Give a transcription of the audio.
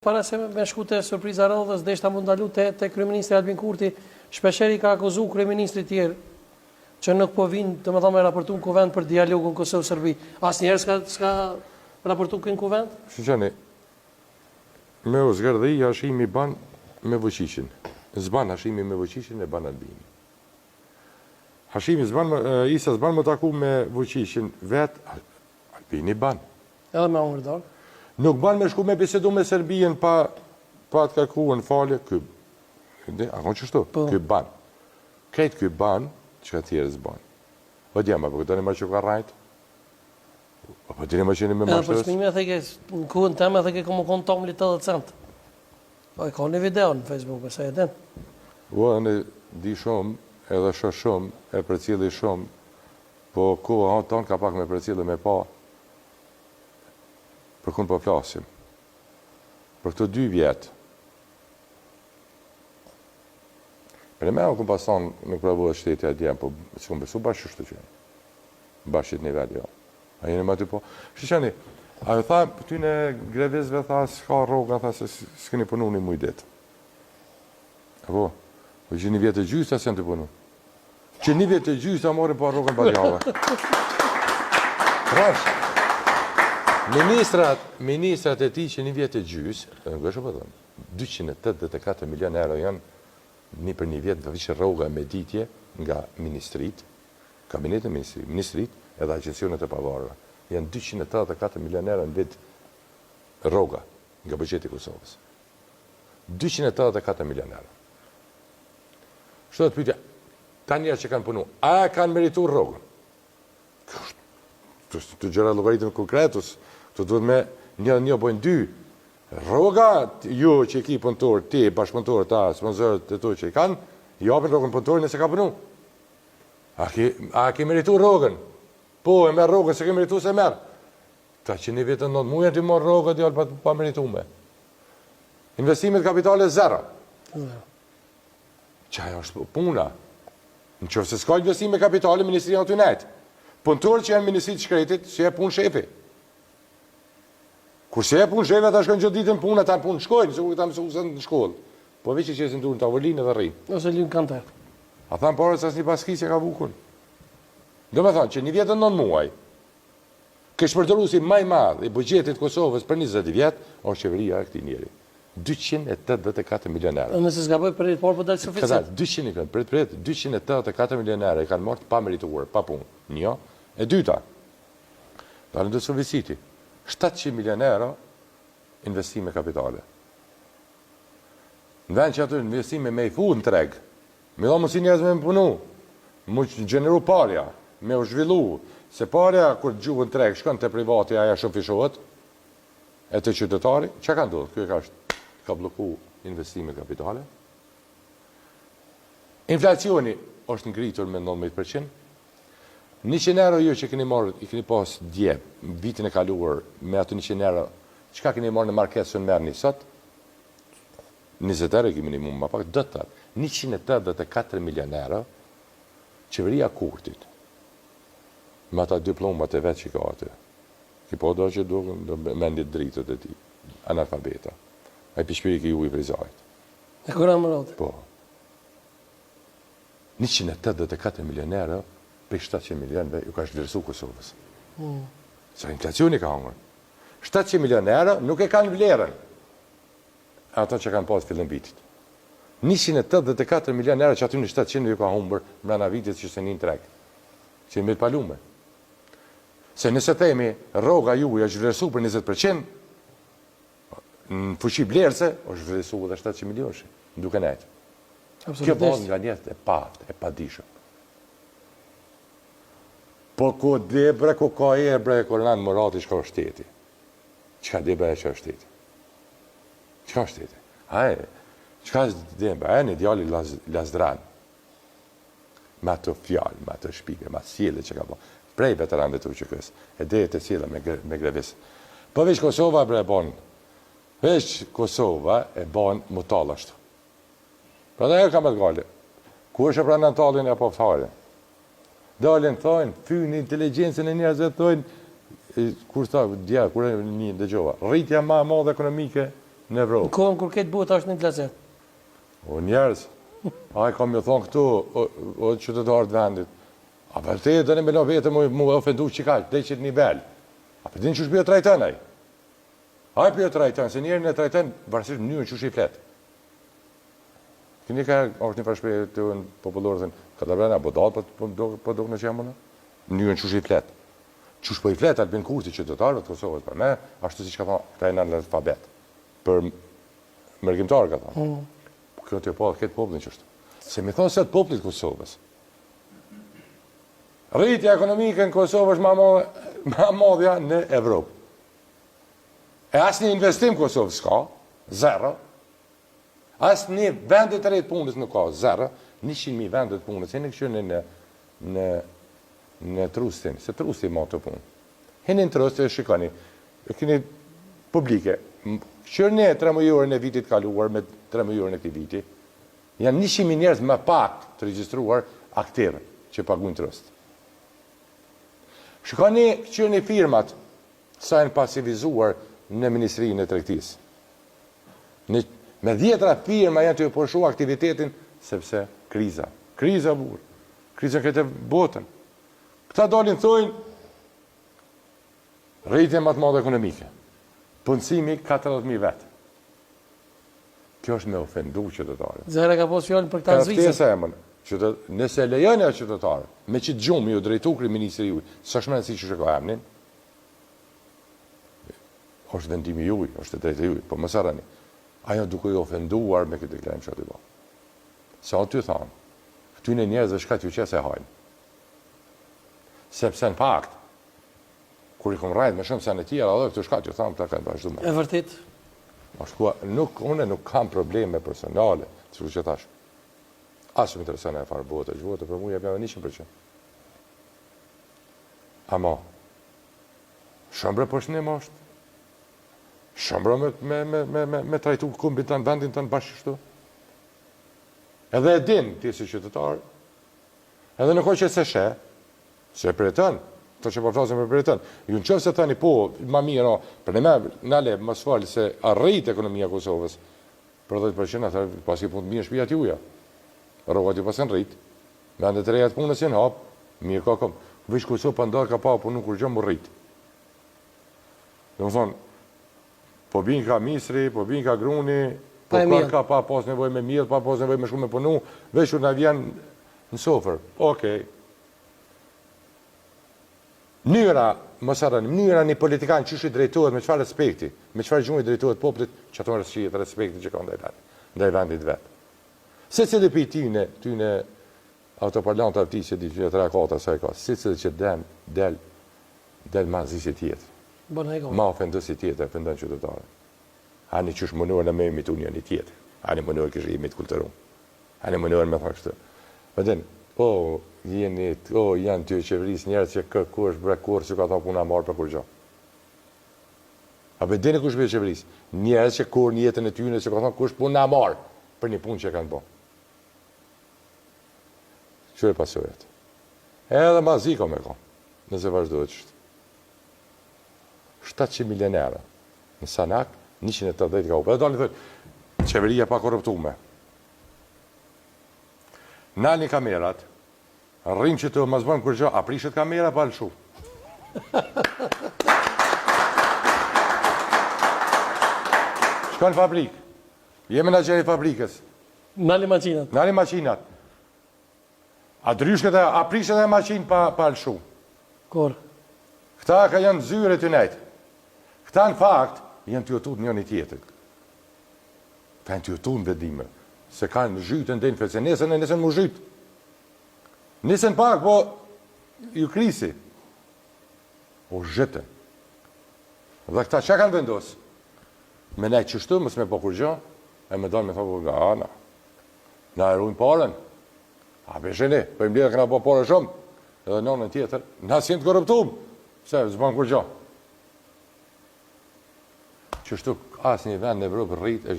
Para se me shku te surpriza rrodhës, deshta mund ndalu te kryeministri Albin Kurti, shpeshher I ka akuzu kryeministrit tjerë që nuk po vinë, domethënë me raportu në kuvend për dialogun Kosovë-Serbi. Asnjëherë s'ka raportu në kuvend? Shqeni, me o zgardhi hashimi ban me vëqishin. Zban hashimi me vëqishin e ban Albini. Hashimi Isa zban më taku me vëqishin vet, Albini ban. Edhe me Ongërdor. Nuk ban me shku me bisedu me Serbien pa të kërkuar falje, akon qështu, ky ban. Krejt ky ban, që ka tjerës ban. O djema, për këtoni ma që ka rajt? Po dini ma qeni me ma shtërës? Edhe për shmime theke, në kuhën teme theke këmë konë tomli 80 cent. Po e ka një video në Facebook, e sa e den. Ua, në di shumë, edhe shë shumë, e për cili shumë, po koha tonë ka pak me për cili me pa, për kënë po flasim. Për këto 2 vjetë. Për e me kënë pasan nuk pravuat shteti a djemë, po që kënë besu bashkë shtë që. Bashkët nivel, jo. A jeni ma ty po. Shqeni, a ju tha, ty në grevizve tha, s'ka roga, tha, se s'keni punu një mujdet. Apo, po që 1 vjetë e gjysë, ta s'janë të punu. Që 1 vjetë e gjysë, ta morin pa rogën pa djave. Rash. Ministrat e ti që 1 vjetë e gjysë, në gëshë për dhëmë, 284 milion euro janë një për 1 vjetë vëvishë rroga me ditje nga ministrit, kabinet e ministrit edhe agencionet e pavarëve. Janë 284 milion euro në vjetë rroga nga bëgjeti Kosovës. 284 milion euro. Shto të pytja, ta njerë që kanë punu, a kanë meritur rrogën? Të gjëra logaritën konkretus, të duhet me një bojnë 2. Rroga, ju që I ki punëtor, ti, bashkëpunëtor, ta, sponsorët e tu që I kanë, japin rrogën punëtori nëse ka punu. A ki meritu rrogën? Po, e merë rrogën, se ki meritu se merë. Ta që 1 vjetë 9 muaj ti morë rrogën, djallë pa meritu me. Investimet kapitale 0. Qaja është puna. Në që se s'ka investime kapitale, Ministri janë të nejtë. Punëtorë që janë ministrit shkretit, që e punë shefi. Kur që e punë shefi, ata shkojnë gjithë ditën punë, ata punë shkojnë, se ku këta mësë në shkollë. Po veç që esin turë në tavolinë edhe rrinë. Ose linë kanter. A thamë parës asë një paskisje ka bukun. Do me thonë që 1 vjetë 9 muaj, kështë përdërusi maj madhë I bugjetit Kosovës për 20 vjetë, është qeveria e këti njeri. 284 milion euro. Nëse s'ka bëj për por po dalë suficit. 284 milion euro I kanë marrë pa merituar, pa punë. Një. E dyta, dalën të suficiti. 700 milion euro investime kapitale. Në vend që atë investime me I fu në treg, me do mësi njerëz me më punu, më gjeneru parja, me u zhvillu, se parja, kur gjuhë në treg, shkën të privati, aja shumë fishohet, e të qytetari, që ka ndodhë? Kjo ka bloku investime kapitale. Inflacioni është ngritur me 19%. 100 euro ju që keni marrë, I keni pas dje, vitin e kaluar, me atë 100 euro, qka keni marrë në marketës në merë një sot? 20 euro kemi minimum, ma pak dëtar. 184 milion euro, qeveria Kurtit, me ata diplomat e vetë që ka atë. Ki po do që do mendit dritët e ti, analfabeta. A I pishpiri ki ju I prizajt. E kura më rotë? Po. 184 milion euro, për 700 milionve, ju ka shvlerësu Kosovës. Sa inflacioni ka hongër. 700 milion euro nuk e kanë vlerën. Ato që kanë pas fillim vitit. 184 milion euro që aty në 700 ju ka hongër mrena vitit që se një treg. Që I me të palume. Se nëse themi rroga ju ja zhvlerësu për 20%, në fuqi blerëse, është zhvlerësu edhe 700 milionësh, duke nejtë. Kjo bëllë nga njëtë e padishëm. Po ku dhe bre, ku ka bre, kur në Murati shka është shteti. Qka dhe bre që është shteti? Qka është shteti? Aje, qka dhe bre, një djali Lazdran. Me ato fjallë, me ato shpike, me ato sjele që ka po. Prej veteran dhe të uqëkës. E dhe të sjele me grevis. Po veç Kosova bre bon. Veç Kosova e bon mutalashtu. Pra da e kam e të gale. Ku është e pra në talin e poftare? Dalin thojnë, fynë inteligencën e njerëzve thojnë, kur tha, dja, kur e një dëgjova, rritja ma madhe ekonomike në Evropë. Në kohën kur këtë buhet është në inflacion. O njerëz, ai kam ju thonë këtu, o qytetarët vendit, a vërtet dëni me lo vetë mu ofendu që ka, dhe që nivel. A për din që shpjo trajten ai? Ai për jo trajten, se njerën e trajten varësisht mënyrën që i flet. Këni ka është një përshpej të në popullorëtën, ka të brena, po dalë, po do në që jamë në? Mënyrën që i flet. Që shpo i flet Albin Kurti qytetarët Kosovës për me, ashtu si që ka thonë, këta e në alfabet. Për mërgjimtarë ka thonë. Kjo të po, këtë popullin që është. Se mi thonë se të popullit Kosovës. Rritja ekonomike në Kosovë është ma modhja në Evropë. E asë një investim Kosovë s'ka, zero. Asë një vendet të rejtë punës nuk ka, zero. 100.000 vendet punës, e në këshërë në trustin, se trustin ma të punë. Hini në trustin e shikoni, e kini publike, këshërë në 3 mujore në vitit kaluar me 3 mujore në këti viti, janë 100.000 njerëz më pak të registruar aktive që paguajnë trust. Shikoni këshërë në firmat sa janë pasivizuar në Ministrinë e Tregtisë. Me 10 firma janë të përshu aktivitetin sepse kriza. Kriza burë. Kriza këtë botën. Këta dalin thojnë rritje më të madhe ekonomike. Punësimi 40.000 vetë. Kjo është me ofendu qytetarët. Zëra ka posë fjallën për këta zvicën. Nëse lejone e qytetarët, me që të gjumë ju drejtu kryeministri juj, së shmenë si që shëko emnin, është vendimi juj, është drejtë juj, po më sarani, ajo duke ju ofenduar me këtë deklarëm që aty ba. Sa aty thamë, këty në njerëzve shkat ju qese hajnë. Sepse në fakt, kur i kom rajtë me shumë se në tjera, edhe këtu shkat ju thamë, këta kanë vazhdu me. E vërtit? Une nuk kam probleme personale, që tash. Asë më interesën e farë bote, që bote për mu jep edhe 100%. Ama, shëmbre për shënim është. Shëmbre me trajtu kumbin të në vendin të në bashkështu. Edhe e din, ti si qytetar, edhe në kohë që se she, se për e tënë, të që përflasim për e tënë, ju në qëfë se tëni po, ma mirë, për në me, nale, më sfalë se arrit ekonomia Kosovës, për 10%, atër pas i punë të mirë shpijat juja. Rogat ju pasën rrit, vendet e rejat punës jenë hapë, mirë ka kom. Vish Kosovë për ndarë ka pa, po nuk kur gjë më rrit. Dhe më thonë, po bin ka misri, po bin ka gruni, po ka pa pas nevoj me mirë, pa pas nevoj me shku me punu, vesh u në vjen në sofer. Okej. Mënyra, mësarën, mënyra një politikan që shi drejtohet me qëfar respekti, me qëfar gjunjë drejtohet poplit, që ato rësqijet respekti që ka ndaj vendit vetë. Se që dhe për tyne autoparlant të avti që di që 3-4 sa e ka, se që dhe që del ma zisi tjetër. Ma ofendësi tjetër, ofendën qytetare. Ani që është mënuar në me imitu një një tjetër. Ani mënuar kështë imit kulturun. Ani mënuar me thakë shtë. Vëdin, janë të qeveris njerës që kërë është brekur që ka ta puna marë për kur gjo. A vëdini kush bërë qeveris? Njerës që kërë një jetën e tyne që ka ta kush puna marë për një punë që kanë bo. Që e pasojet? Edhe ma ziko me ko, nëse vazhdojët qështë. 700 milionere në Sanak, 180 ka upe. Dhe dalë thëjtë, qeveria pa korruptume. Nalni kamerat, rrim që të mazbën kur gjo, a prishet kamera pa lëshu. Shkon fabrik, jemi në gjeri fabrikës. Nali maqinat. Nali maqinat. A dryshket e, a prishet e maqin pa lëshu. Kor? Këta ka janë zyre të nejtë. Këta në fakt, janë të jotut njën i tjetër. Ka janë të jotut në vedime. Se kanë zhytën dhe në fese, nesën mu zhytë. Nesën pak, po, ju krisi. O zhytën. Dhe këta që kanë vendosë? Me nejtë qështu, mësë me po kur gjo, e me donë me thonë, nga, na e rujnë parën. A besheni, po im lidhe këna po parë shumë. Edhe nonën tjetër, na si në të korruptum. Se, zbanë kur gjo. Qështu, asë një vend në Evropë rritë,